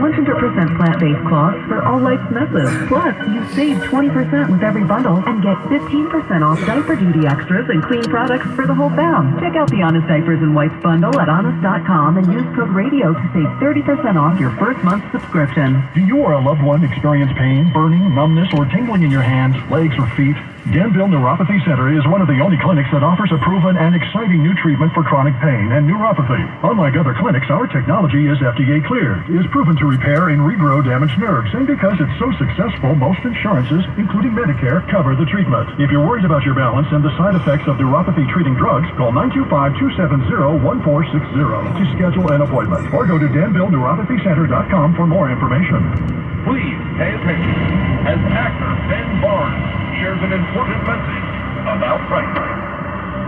100% plant-based cloths for all life's messes. Plus, you save 20% with every bundle and get 15% off diaper duty extras and clean products for the whole fam. Check out the Honest Diapers and Wipes bundle at honest.com and use code RADIO to save 30% off your first month's subscription. Do you or a loved one experience pain, burning, numbness, or tingling in your hands, legs, or feet? Danville Neuropathy Center is one of the only clinics that offers a proven and exciting new treatment for chronic pain and neuropathy. Unlike other clinics, our technology is FDA cleared, is proven to repair and regrow damaged nerves, and because it's so successful, most insurances, including Medicare, cover the treatment. If you're worried about your balance and the side effects of neuropathy treating drugs, call 925-270-1460 to schedule an appointment, or go to DanvilleNeuropathyCenter.com for more information. Please pay attention as actor Ben Barnes shares an important message about Priceline.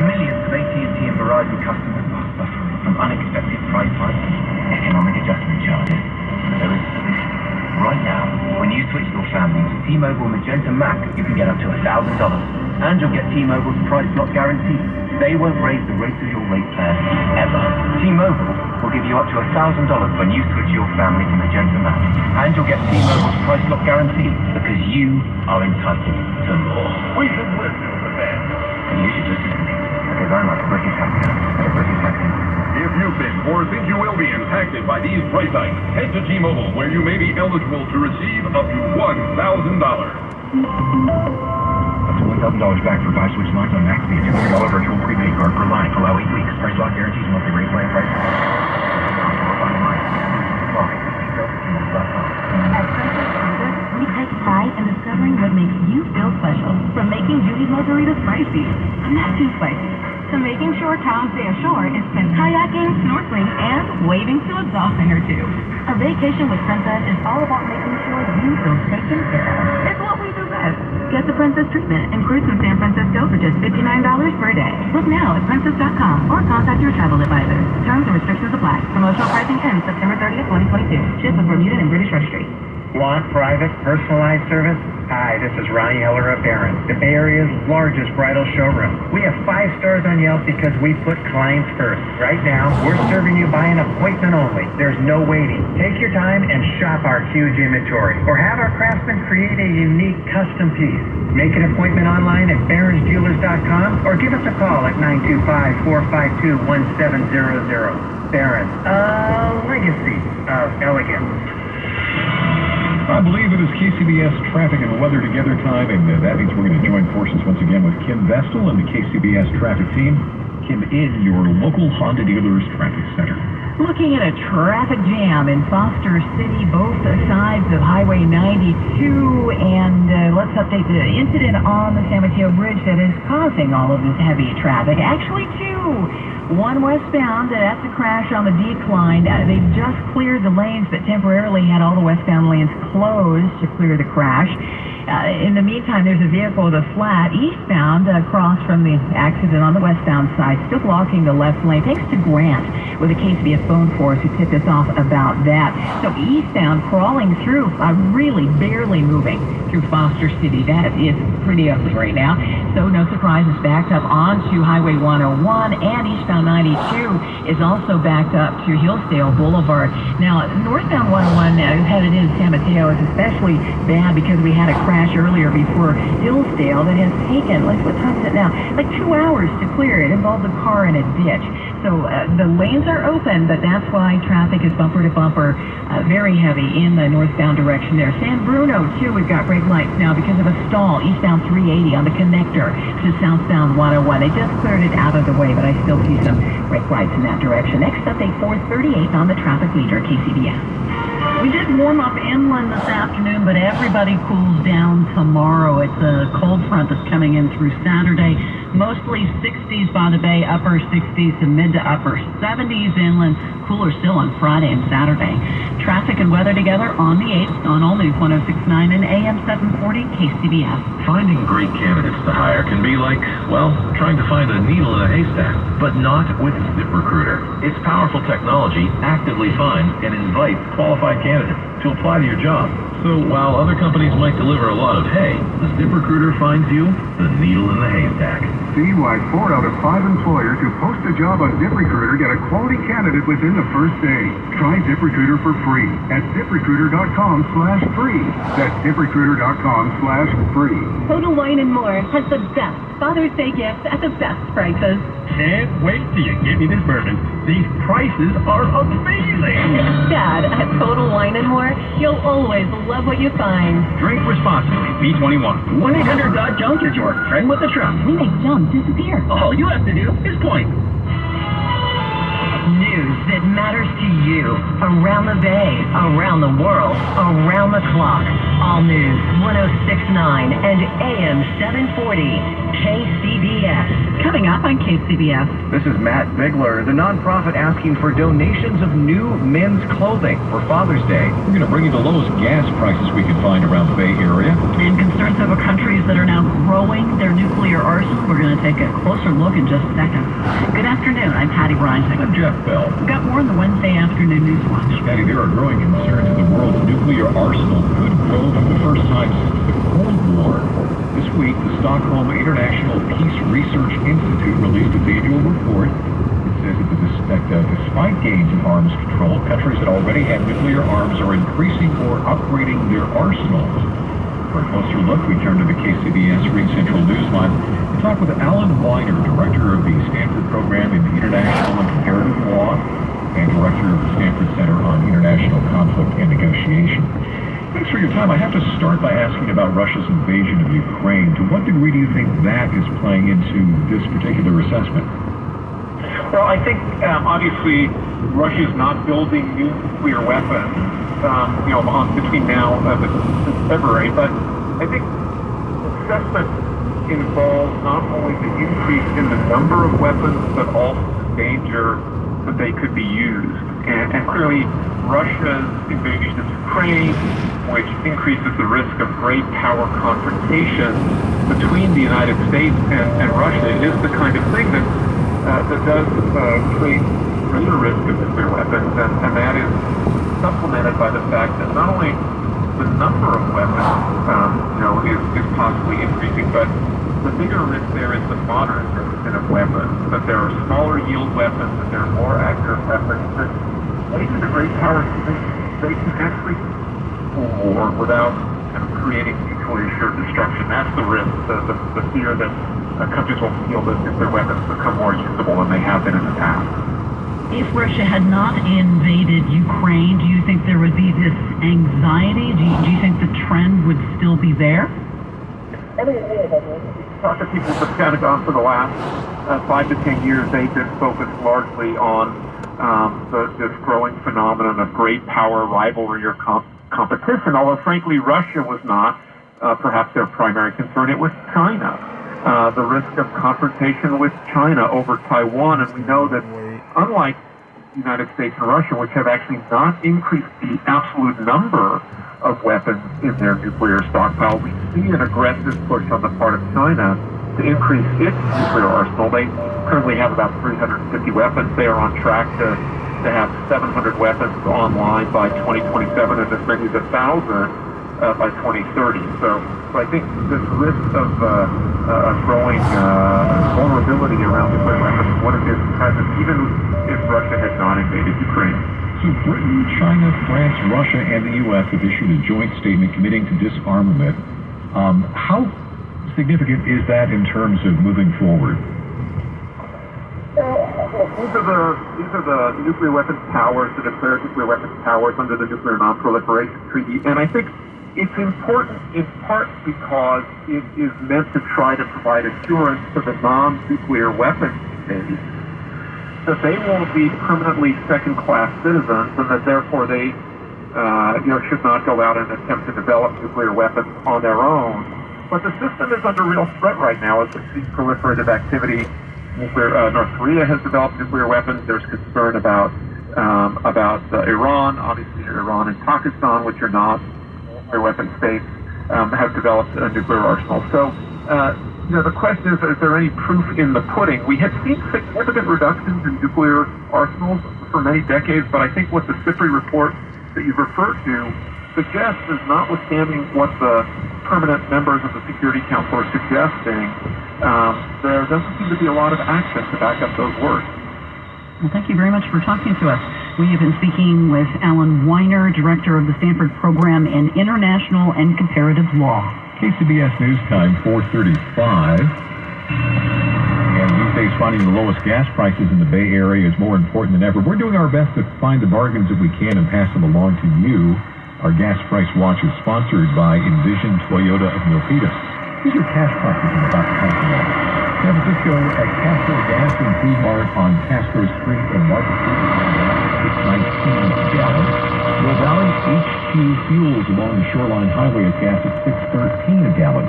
Millions of AT&T and Verizon customers are suffering from unexpected price hikes and economic adjustment charges. There is a solution. Right now, when you switch your family to T-Mobile Magenta Max, you can get up to $1,000. And you'll get T-Mobile's price lock guarantee. They won't raise the rate of your rate plan ever. T-Mobile will give you up to $1,000 when you switch your family to Magenta Max. And you'll get T-Mobile's price lock guarantee because you are entitled to more. We should listen to them. And you should listen to me because I'm a British actor and a British accent. If you've been or think you will be impacted by these price hikes, head to T-Mobile where you may be eligible to receive up to $1,000. Up to $1,000 back for 5 switch lines on Max via $200 virtual prepaid card per line. Allow 8 weeks. Price lock guarantees monthly rate plan price. At Princess Service, we take pride in discovering what makes you feel special. From making Judy's margarita spicy, not too spicy, to making sure Tom's day ashore is spent kayaking, snorkeling, and wading to a dolphin or two. A vacation with Princess is all about making sure you feel taken care of. It's what we do best. Get the Princess treatment and cruise in San Francisco for just $59 per day. Book now at princess.com or contact your travel advisor. Terms and restrictions apply. Promotional pricing ends September 30th, 2022. Shipped with Bermuda and British Registry. Want private, personalized service? Hi, this is Ronnie Heller of Barron's, the Bay Area's largest bridal showroom. We have 5 stars on Yelp because we put clients first. Right now, we're serving you by an appointment only. There's no waiting. Take your time and shop our huge inventory, or have our craftsmen create a unique custom piece. Make an appointment online at barronsjewelers.com or give us a call at 925-452-1700. Barron's, a legacy of elegance. I believe it is KCBS traffic and weather together time, and that means we're going to join forces once again with Kim Vestal and the KCBS traffic team. Kim, in your local Honda dealers traffic center. Looking at a traffic jam in Foster City, both sides of Highway 92, and let's update the incident on the San Mateo Bridge that is causing all of this heavy traffic. Actually, 2. One westbound, that's a crash on the decline. They've just cleared the lanes that temporarily had all the westbound lanes closed to clear the crash. In the meantime, there's a vehicle with a flat eastbound across from the accident on the westbound side, still blocking the left lane. Thanks to Grant with a KCBS phone for us who tipped us off about that. So eastbound crawling through, really barely moving through Foster City. That is pretty ugly right now. So no surprise, it's backed up onto Highway 101, and eastbound 92 is also backed up to Hillsdale Boulevard. Now, northbound 101 headed into San Mateo is especially bad because we had a crash earlier before Hillsdale that has taken, what time is it now? Like 2 hours to clear. It involved a car in a ditch. So the lanes are open, but that's why traffic is bumper to bumper, very heavy in the northbound direction there. San Bruno, too, we've got brake lights now because of a stall eastbound 380 on the connector to southbound 101. They just cleared it out of the way, but I still see some brake lights in that direction. Next update, 438 on the traffic leader, KCBS. We did warm up inland this afternoon, but everybody cools down tomorrow. It's a cold front that's coming in through Saturday. Mostly 60s by the bay, upper 60s to mid to upper 70s inland. Cooler still on Friday and Saturday. Traffic and weather together on the 8th on All News 106.9 and AM 740 KCBS. Finding great candidates to hire can be like, well, trying to find a needle in a haystack, but not with ZipRecruiter. Its powerful technology actively finds and invites qualified candidates to apply to your job. So while other companies might deliver a lot of hay, the ZipRecruiter finds you the needle in the haystack. See why 4 out of 5 employers who post a job on ZipRecruiter get a quality candidate within the first day. Try ZipRecruiter for free at ZipRecruiter.com/free. That's ZipRecruiter.com/free. Total Wine & More has the best Father's Day gifts at the best prices. Can't wait till you get me this bourbon. These prices are amazing. Dad, at Total Wine & More, you'll always love what you find. Drink responsibly. B21. 1-800-JUNK is your friend with the truck. We make junk disappear. All you have to do is point. News that matters to you. Around the Bay, around the world, around the clock. All News 106.9 and AM 740. KCBS. Coming up on KCBS. This is Matt Bigler, the nonprofit asking for donations of new men's clothing for Father's Day. We're going to bring you the lowest gas prices we can find around the Bay Area. And concerns over countries that are now growing their nuclear arsenal. We're going to take a closer look in just a second. Good afternoon. I'm Patty Rising. I'm Jeff Bell. We've got more in the Wednesday afternoon news watch. Patty, there are growing concerns that the world's nuclear arsenal could grow for the first time since the Cold War. This week, the Stockholm International Peace Research Institute released its annual report. It says that despite gains in arms control, countries that already have nuclear arms are increasing or upgrading their arsenals. For a closer look, we turn to the KCBS ReadCentral Newsline and talk with Alan Weiner, Director of the Stanford Program in International and Comparative Law and Director of the Stanford Center on International Conflict and Negotiation. Thanks for your time. I have to start by asking about Russia's invasion of Ukraine. To what degree do you think that is playing into this particular assessment? Well, I think obviously Russia is not building nuclear weapons, between now and February. But I think the assessment involves not only the increase in the number of weapons, but also the danger that they could be used. And clearly, Russia's invasion of Ukraine, which increases the risk of great power confrontation between the United States and Russia, is the kind of thing that does create greater risk of nuclear weapons, and that is supplemented by the fact that not only the number of weapons, is possibly increasing, but the bigger risk there is the modernization of weapons, that there are smaller yield weapons, that there are more accurate weapons, that even the great powers, they can actually war without creating mutually assured destruction. That's the risk, the fear that countries will feel that nuclear weapons become more usable than they have been in the past. If Russia had not invaded Ukraine, do you think there would be this anxiety? Do you think the trend would still be there? Talk to people at the Pentagon for the last 5 to 10 years, they've been focused largely on this growing phenomenon of great power rivalry or competition, although frankly Russia was not perhaps their primary concern. It was China, the risk of confrontation with China over Taiwan, and we know that unlike the United States and Russia, which have actually not increased the absolute number of weapons in their nuclear stockpile, we see an aggressive push on the part of China to increase its nuclear arsenal. They currently have about 350 weapons. They are on track to have 700 weapons online by 2027 and as many as 1,000 by 2030. So I think this risk of growing vulnerability around nuclear weapons is one of its present, even if Russia had not invaded Ukraine. So Britain, China, France, Russia, and the U.S. have issued a joint statement committing to disarmament. How significant is that in terms of moving forward? These are the nuclear weapons powers, the declared nuclear weapons powers under the Nuclear Non-Proliferation Treaty, and I think it's important in part because it is meant to try to provide assurance to the non-nuclear weapons states that they won't be permanently second-class citizens, and that therefore they, should not go out and attempt to develop nuclear weapons on their own. But the system is under real threat right now as we see proliferative activity. North Korea has developed nuclear weapons. There's concern about Iran, obviously Iran and Pakistan, which are not nuclear weapon states. have developed a nuclear arsenal. So, the question is there any proof in the pudding? We have seen significant reductions in nuclear arsenals for many decades, but I think what the SIPRI report that you've referred to suggests is, notwithstanding what the permanent members of the Security Council are suggesting, there doesn't seem to be a lot of action to back up those words. Well, thank you very much for talking to us. We have been speaking with Alan Weiner, Director of the Stanford Program in International and Comparative Law. KCBS News Time, 4:35. And these days, finding the lowest gas prices in the Bay Area is more important than ever. We're doing our best to find the bargains that we can and pass them along to you. Our Gas Price Watch is sponsored by Envision Toyota of Milpitas. These are cash prices I'm about to pass along. San Francisco at Castro Gas and Food Mart on Castro Street and Market Street is $6.19 a gallon. Mill Valley HQ Fuels along the Shoreline Highway is gas at $6.13 a gallon.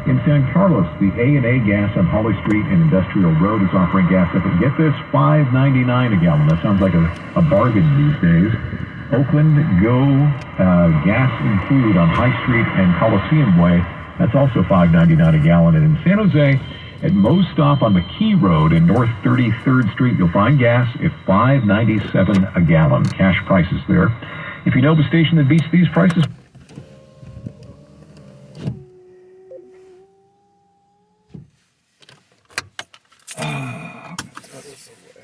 In San Carlos, the A&A Gas on Holly Street and Industrial Road is offering gas up at, get this, $5.99 a gallon. That sounds like a bargain these days. Oakland Go Gas and Food on High Street and Coliseum Way, that's also $5.99 a gallon. And in San Jose, at Moe's Stop on McKee Road and North 33rd Street, you'll find gas at $5.97 a gallon. Cash prices there. If you know the station that beats these prices, That is the way.